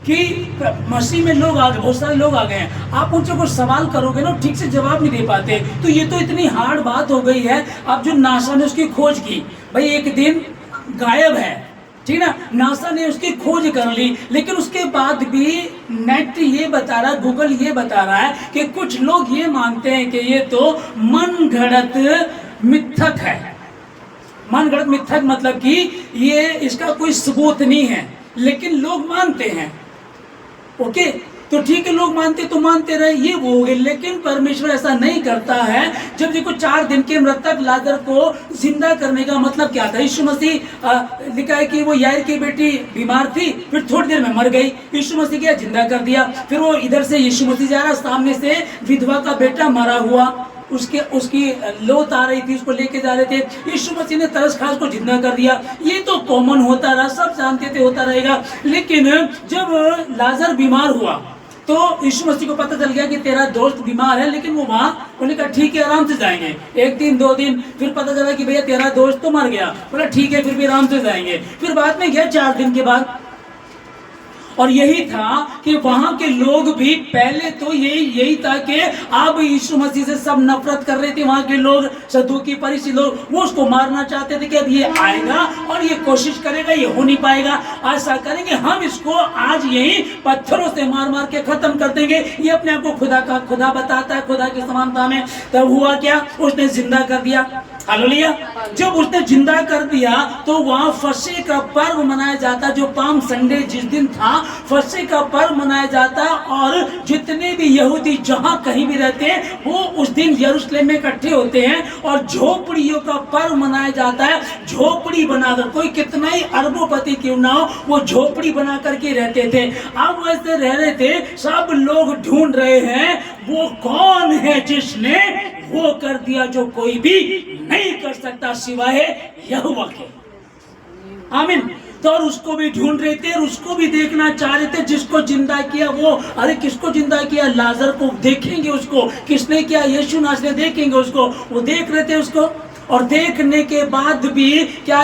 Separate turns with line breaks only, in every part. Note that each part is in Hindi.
कि मसीह में लोग आ गए, बहुत सारे लोग आ गए हैं, आप उनसे कुछ सवाल करोगे ना, ठीक से जवाब नहीं दे पाते। तो ये तो इतनी हार्ड बात हो गई है। अब जो नासा ने उसकी खोज की, भाई एक दिन गायब है, ठीक ना, नासा ने उसकी खोज कर ली, लेकिन उसके बाद भी नेट ये बता रहा, गूगल ये बता रहा है कि कुछ लोग ये मानते हैं कि ये तो मन घड़त मिथक है। मन घड़त मिथक मतलब कि ये इसका कोई सबूत नहीं है, लेकिन लोग मानते हैं। ओके, तो ठीक है, लोग मानते तो मानते रहे, ये वो हो गए। लेकिन परमेश्वर ऐसा नहीं करता है। जब देखो 4 दिन के मृतक लाजर को जिंदा करने का मतलब क्या था? यीशु मसीह लिखा है कि वो यायर की बेटी बीमार थी, फिर थोड़ी देर में मर गई, यीशु मसीह क्या जिंदा कर दिया। फिर वो इधर से यीशु मसीह जा रहा, सामने से विधवा का बेटा मरा हुआ, उसकी लोथ आ रही थी, उसको लेके जा रहे थे, यीशु मसीह ने तरस खास को जिंदा कर दिया। ये तो कॉमन होता रहा, सब जानते थे होता रहेगा। लेकिन जब लाजर बीमार हुआ तो यीशु मसीह को पता चल गया कि तेरा दोस्त बीमार है, लेकिन वो वहां, उन्होंने कहा ठीक है आराम से जाएंगे, 1 दिन 2 दिन, फिर पता चला कि भैया तेरा दोस्त तो मर गया, बोला ठीक है फिर भी आराम से जाएंगे। फिर बाद में गया 4 दिन के बाद, और यही था कि वहां के लोग भी पहले तो यही था कि अब यीशु मसीह से सब नफरत कर रहे थे। वहां के लोग, सदूकी फरीसी लोग, वो उसको मारना चाहते थे कि अब ये आएगा और ये कोशिश करेगा, ये हो नहीं पाएगा, ऐसा करेंगे हम इसको आज यही पत्थरों से मार मार के खत्म कर देंगे। ये अपने आप को खुदा बताता है, खुदा की समानता में। तब हुआ क्या? उसने जिंदा कर दिया। हालेलुया। जब उसने जिंदा कर दिया तो वहां फसह का पर्व मनाया जाता, जो पाम संडे जिस दिन था, फसह का पर्व मनाया जाता। और जितने भी यहूदी जहां कहीं भी रहते हैं वो उस दिन यरूशलेम में इकट्ठे होते हैं और झोपड़ियों का पर्व मनाया जाता है। झोपड़ी बनाकर, कोई कितना ही अरबोपति क्यों ना हो, वो झोपड़ी बना करके रहते थे। अब वैसे रह रहे थे, सब लोग ढूंढ रहे हैं वो कौन है जिसने वो कर दिया जो कोई भी नहीं कर सकता सिवाय यहोवा के। आमीन। तो और उसको भी ढूंढ रहे थे और उसको भी देखना चाह रहे थे, जिसको जिंदा किया वो। अरे किसको जिंदा किया? लाजर को देखेंगे, उसको किसने किया? यीशु नासरी देखेंगे उसको। वो देख रहे थे उसको, और देखने के बाद भी क्या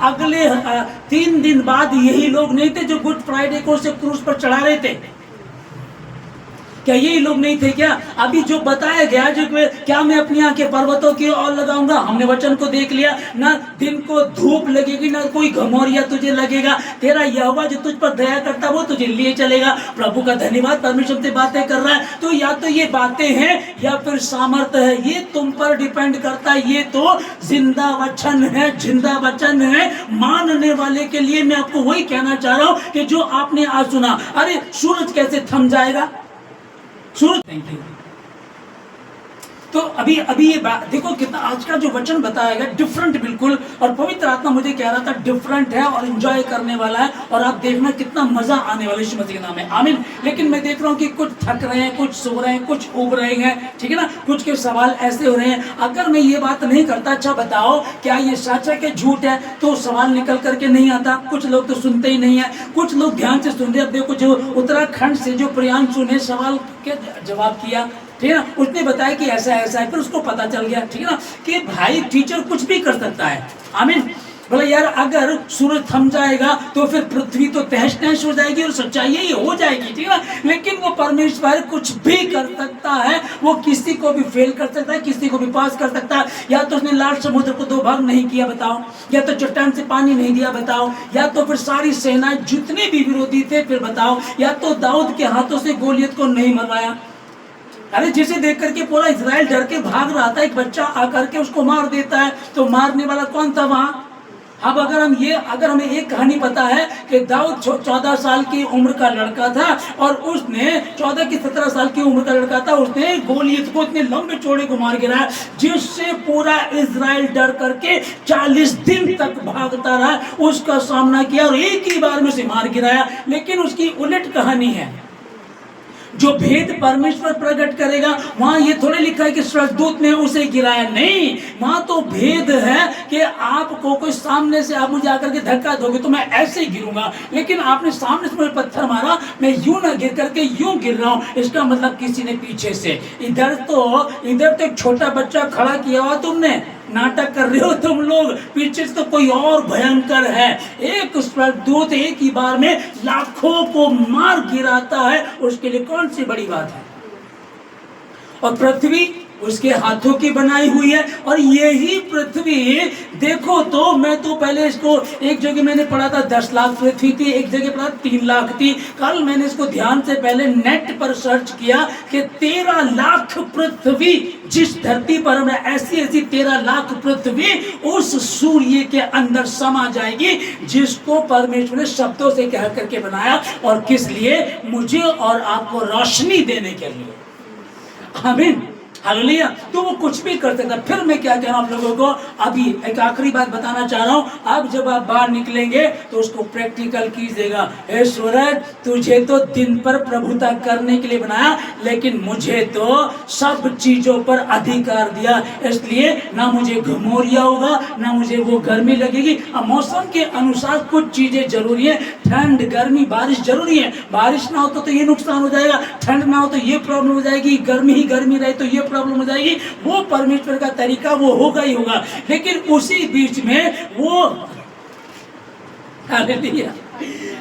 अगले 3 दिन बाद यही लोग नहीं थे जो गुड फ्राइडे को उसे क्रूस पर चढ़ा रहे थे? क्या यही लोग नहीं थे क्या? अभी जो बताया गया, जो क्या मैं अपनी आंखें पर्वतों की ओर लगाऊंगा, हमने वचन को देख लिया ना। दिन को धूप लगेगी ना कोई घमौरिया तुझे लगेगा, तेरा यहोवा जो तुझ पर दया करता वो तुझे लिए चलेगा। प्रभु का धन्यवाद, परमेश्वर से बातें कर रहा है। तो या तो ये बातें हैं या फिर सामर्थ्य है, ये तुम पर डिपेंड करता है। ये तो जिंदा वचन है, जिंदा वचन है। मानने वाले के लिए मैं आपको वही कहना चाह रहा हूं कि जो आपने आज सुना। अरे सूरज कैसे थम जाएगा? सूरज, थैंक यू। तो अभी ये बात देखो कितना आज का जो वचन बताया गया डिफरेंट बिल्कुल, और पवित्र आत्मा मुझे कह रहा था डिफरेंट है और एंजॉय करने वाला है, और आप देखना कितना मजा आने वाला है। यीशु मसीह के नाम में आमीन। लेकिन मैं देख रहा हूँ कि कुछ थक रहे हैं, कुछ सो रहे हैं, कुछ उब रहे हैं, ठीक है ना, कुछ के सवाल ऐसे हो रहे हैं। अगर मैं ये बात नहीं करता, अच्छा बताओ क्या ये सच है कि झूठ है, तो सवाल निकल करके नहीं आता। कुछ लोग तो सुनते ही नहीं है, कुछ लोग ध्यान से सुन रहे। अब देखो जो उत्तराखंड से जो प्रियांशु ने सवाल के जवाब किया, ठीक है ना, उसने बताया कि ऐसा ऐसा है, फिर उसको पता चल गया, ठीक है ना, कि भाई टीचर कुछ भी कर सकता है। आमीन। बोला यार अगर सूरज थम जाएगा तो फिर पृथ्वी तो तहस नहस हो जाएगी और सच्चाई यही हो जाएगी, ठीक है ना। लेकिन वो परमेश्वर कुछ भी कर सकता है, वो किसी को भी फेल कर सकता है, किसी को भी पास कर सकता है। या तो उसने लाल समुद्र को 2 भाग नहीं किया, बताओ, या तो चट्टान से पानी नहीं दिया, बताओ, या तो फिर सारी सेनाएं जितने भी विरोधी थे, फिर बताओ, या तो दाऊद के हाथों से गोलियत को नहीं मरवाया। अरे जिसे देख करके पूरा इजराइल डर के भाग रहा था, एक बच्चा आकर के उसको मार देता है, तो मारने वाला कौन था वहां? अब अगर हमें एक कहानी पता है कि दाऊद 14 साल की उम्र का लड़का था, और उसने 14 की 17 साल की उम्र का लड़का था, उसने गोलियत को इतने लंबे चौड़े को मार गिराया जिससे पूरा इजराइल डर करके 40 दिन तक भागता रहा, उसका सामना किया और एक ही बार में उसे मार गिराया। लेकिन उसकी उलट कहानी है, जो भेद परमेश्वर प्रकट करेगा, वहां ये थोड़े लिखा है कि स्वर्गदूत ने उसे गिराया, नहीं, वहां तो भेद है कि आपको कोई सामने से आप मुझे आकर के धक्का दोगे तो मैं ऐसे ही गिरूंगा, लेकिन आपने सामने से मुझे पत्थर मारा, मैं यूं ना गिर करके यूं गिर रहा हूं, इसका मतलब किसी ने पीछे से, इधर तो एक छोटा बच्चा खड़ा किया हुआ तुमने, नाटक कर रहे हो तुम लोग, पीछे से तो कोई और भयंकर है। एक स्वर्गदूत एक ही बार में लाखों को मार गिराता है, उसके लिए कौन सी बड़ी बात है। और पृथ्वी उसके हाथों की बनाई हुई है। और यही पृथ्वी देखो तो, मैं तो पहले इसको एक जगह मैंने पढ़ा था 10 लाख पृथ्वी थी, एक जगह पढ़ा 3 लाख थी। कल मैंने इसको ध्यान से पहले नेट पर सर्च किया कि 13 लाख पृथ्वी जिस धरती पर हमने ऐसी 13 लाख पृथ्वी उस सूर्य के अंदर समा जाएगी, जिसको परमेश्वर ने शब्दों से कह करके बनाया। और किस लिए? मुझे और आपको रोशनी देने के लिए। आमीन, हालेलुया। तो वो कुछ भी कर सकता। फिर मैं क्या कह रहा हूं आप लोगों को, अभी एक आखिरी बात बताना चाह रहा हूं। अब जब आप बाहर निकलेंगे तो उसको प्रैक्टिकल कीजिएगा। हे सूरज, तुझे तो दिन पर प्रभुता करने के लिए बनाया, लेकिन मुझे तो सब चीजों पर अधिकार दिया, इसलिए ना मुझे घमौरिया होगा, ना मुझे वो गर्मी लगेगी। अब मौसम के अनुसार कुछ चीजें जरूरी है, ठंड, गर्मी, बारिश जरूरी है। बारिश ना हो तो ये नुकसान हो जाएगा, ठंड ना हो तो ये प्रॉब्लम हो जाएगी, गर्मी ही गर्मी रहे तो ये प्रॉब्लम हो जाएगी। वो परमेश्वर का तरीका, वो होगा ही होगा। लेकिन उसी बीच में वो, हालेलुया,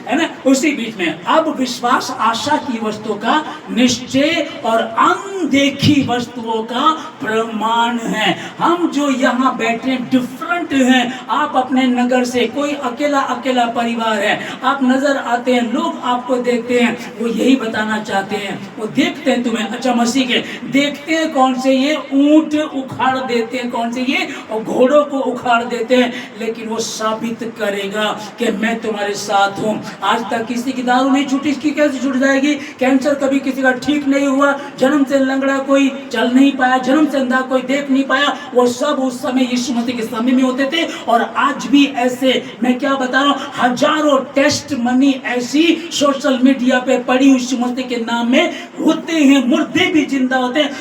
है ना, उसी बीच में अब विश्वास आशा की वस्तुओं का निश्चय और अनदेखी वस्तुओं का प्रमाण है। हम जो यहाँ बैठे डिफरेंट हैं। आप अपने नगर से, कोई अकेला अकेला परिवार है, आप नजर आते हैं, लोग आपको देखते हैं, वो यही बताना चाहते हैं, वो देखते हैं तुम्हें, अच्छा मसीह के देखते हैं कौन से ये ऊंट उखाड़ देते हैं, कौन से ये और घोड़ों को उखाड़ देते हैं, लेकिन वो साबित करेगा कि मैं तुम्हारे साथ हूँ। आज तक किसी की दारू नहीं छूटी, इसकी कैसे छूट जाएगी? कैंसर कभी किसी का ठीक नहीं हुआ, जन्म से लंगड़ा कोई चल नहीं पाया, जन्म से अंधा कोई देख नहीं पाया, वो सब उस समय यीशु मसीह के समय में होते थे। और आज भी ऐसे, मैं क्या बता रहा हूँ, हजारों टेस्ट मनी ऐसी सोशल मीडिया पे पड़ी यीशु मसीह के नाम में होते हैं। मुर्दे भी जिंदा होते हैं।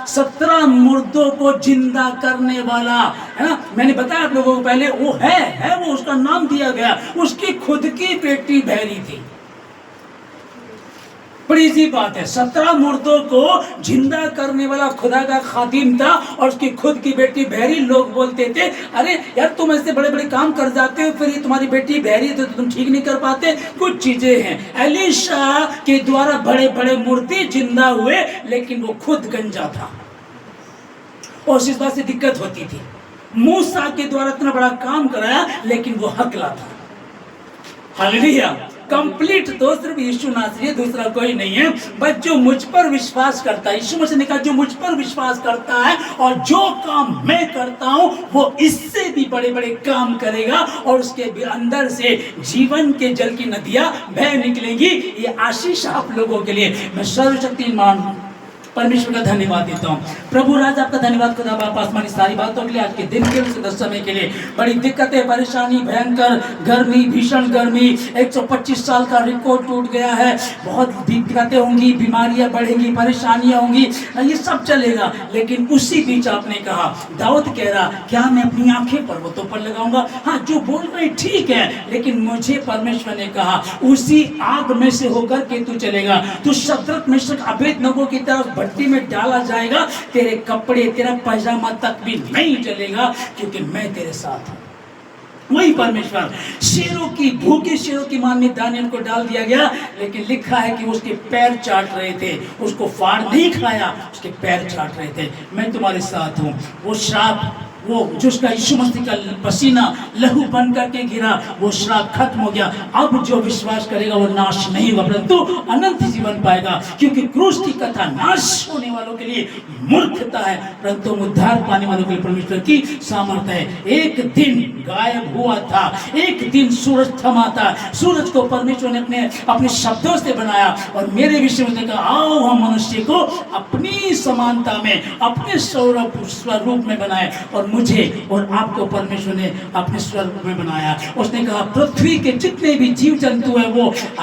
17 मुर्दों को जिंदा करने वाला, है ना, मैंने बताया आप लोगों को पहले, वो है वो, उसका नाम दिया गया। उसकी खुद की बेटी बहरी थी। बड़ी सी बात है, 17 मुर्दों को जिंदा करने वाला खुदा का खादिम था, और उसकी खुद की बेटी बहरी। लोग बोलते थे, अरे यार तुम ऐसे बड़े बड़े काम कर जाते हो, फिर ये तुम्हारी बेटी बहरी है तो तुम ठीक नहीं कर पाते। कुछ चीजें हैं। एलीशा के द्वारा बड़े बड़े मुर्दे जिंदा हुए, लेकिन वो खुद गंजा था और इस बात से दिक्कत होती थी। मूसा के द्वारा इतना बड़ा काम कराया, लेकिन वो हकला था। हालेलुया। कंप्लीट तो सिर्फ यीशु नासरी, दूसरा कोई नहीं है। बस जो मुझ पर विश्वास करता है, यीशु मसीह ने कहा जो मुझ पर विश्वास करता है और जो काम मैं करता हूं वो इससे भी बड़े बड़े काम करेगा, और उसके भी अंदर से जीवन के जल की नदियां बह निकलेंगी। ये आशीष आप लोगों के लिए। मैं सर्वशक्तिमान परमेश्वर का धन्यवाद देता हूँ। प्रभु राज आपका धन्यवाद खुदा बाप आसमानी सारी बातों के लिए, आज के दिन के लिए, समय के लिए। बड़ी दिक्कतें, परेशानी, भयंकर गर्मी, भीषण गर्मी, 125 साल का रिकॉर्ड टूट गया है। बहुत दिक्कतें होंगी, बीमारियां बढ़ेंगी, परेशानियां होंगी, ये सब चलेगा। लेकिन उसी बीच आपने कहा, दाऊद कह रहा, क्या मैं अपनी आंखें पर्वतों पर लगाऊंगा? हाँ, जो बोल रहे ठीक है, लेकिन मुझे परमेश्वर ने कहा उसी आग में से होकर के तू चलेगा। तू शद्रक मेशक अबेदनगो की तरफ भट्टी में डाला जाएगा, तेरे कपड़े, तेरा पैजामा तक भी नहीं जलेगा, क्योंकि मैं तेरे साथ हूं। वही परमेश्वर। शेरों की, भूखे शेरों की मान में दानियल को डाल दिया गया, लेकिन लिखा है कि उसके पैर चाट रहे थे, उसको फाड़ नहीं खाया, उसके पैर चाट रहे थे। मैं तुम्हारे साथ हूं। वो श्राप, वो जिसका यीशु मसीह का पसीना लहू बन करके गिरा, वो श्राप खत्म हो गया। अब जो विश्वास करेगा वो नाश नहीं होगा, परंतु अनंत जीवन पाएगा। क्योंकि क्रूस की कथा नाश होने वालों के लिए मूर्खता है, परंतु उद्धार पाने वालों के लिए परमेश्वर की सामर्थ्य है। एक दिन गायब हुआ था, एक दिन सूरज थमा था। सूरज को परमेश्वर ने अपने शब्दों से बनाया, और मेरे विषय में कहा, आओ हम मनुष्य को अपनी समानता में, अपने स्वरूप में बनाए। और मुझे और आपको परमेश्वर ने अपने स्वरूप में बनाया। उसने कहा पृथ्वी के जितने भी जीव जंतु हैं,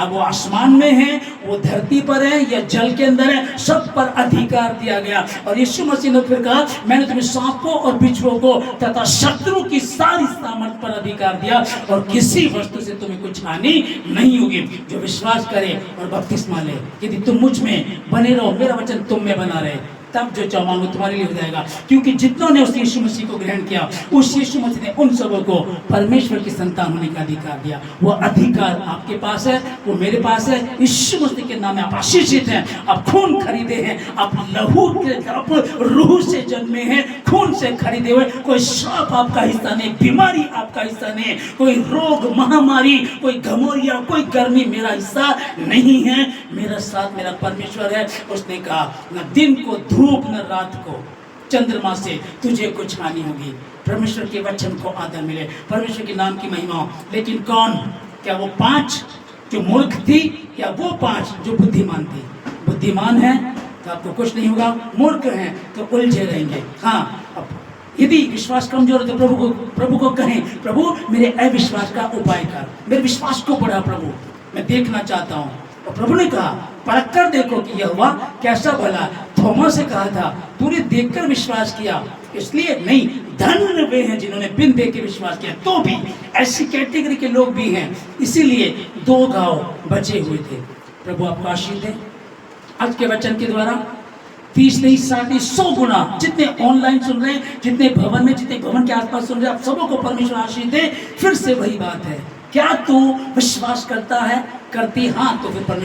वो आसमान में हैं, वो धरती पर हैं या जल के अंदर हैं, सब पर अधिकार दिया गया। और यीशु मसीह ने फिर कहा, मैंने तुम्हें सांपों और बिच्छुओं को तथा शत्रु की सारी सामर्थ पर अधिकार दिया, और किसी वस्तु से तुम्हें कुछ हानि नहीं होगी। जो विश्वास करे और बपतिस्मा ले, यदि तुम मुझ में बने रहो, मेरा वचन तुम में बना रहे, तब जो चाहो मांगो तुम्हारे लिए हो जाएगा। क्योंकि जितनों ने उस यीशु मसीह को ग्रहण किया, उस यीशु मसीह ने उन सबों को परमेश्वर की संतान होने का अधिकार दिया। वो अधिकार आपके पास है, वो मेरे पास है। यीशु मसीह के नाम में आप आशीषित हैं, आप खून खरीदे हैं, आप लहू के, आप रूह से जन्मे हैं, खून से खरीदे हुए। कोई श्राप आपका हिस्सा नहीं, बीमारी आपका हिस्सा नहीं, कोई रोग महामारी, कोई घमौरिया, कोई गर्मी मेरा हिस्सा नहीं है। मेरा साथ मेरा परमेश्वर है। उसने कहा न दिन को धूप न रात को चंद्रमा से तुझे कुछ हानि होगी। परमेश्वर के वचन को आदर मिले, परमेश्वर के नाम की महिमा हो। लेकिन कौन? क्या वो 5 जो मूर्ख थी या वो 5 जो बुद्धिमान थी? बुद्धिमान है तो आपको कुछ नहीं होगा, मूर्ख हैं तो उलझे रहेंगे। हाँ, अब यदि विश्वास कमजोर है तो प्रभु को कहें, प्रभु मेरे अविश्वास का उपाय कर, मेरे विश्वास को बढ़ा प्रभु, मैं देखना चाहता हूँ। और प्रभु ने कहा परख कर देखो कि यहोवा कैसा भला। थोमा से कहा था तूने देखकर विश्वास किया, इसलिए नहीं, धन्य वे हैं जिन्होंने बिन देख के विश्वास किया। तो भी ऐसी कैटेगरी के लोग भी हैं, इसीलिए 2 घाव बचे हुए थे। प्रभु आपको आशीष दे आज के वचन के द्वारा। 30 नहीं 60 100 गुना जितने ऑनलाइन सुन रहे हैं, जितने भवन में, जितने भवन के आसपास सुन रहे हैं, आप सबों को परमेश्वर आशीष दे। फिर से वही बात है, क्या तू विश्वास करता है? करती हाँ तो फिर परमेश्वर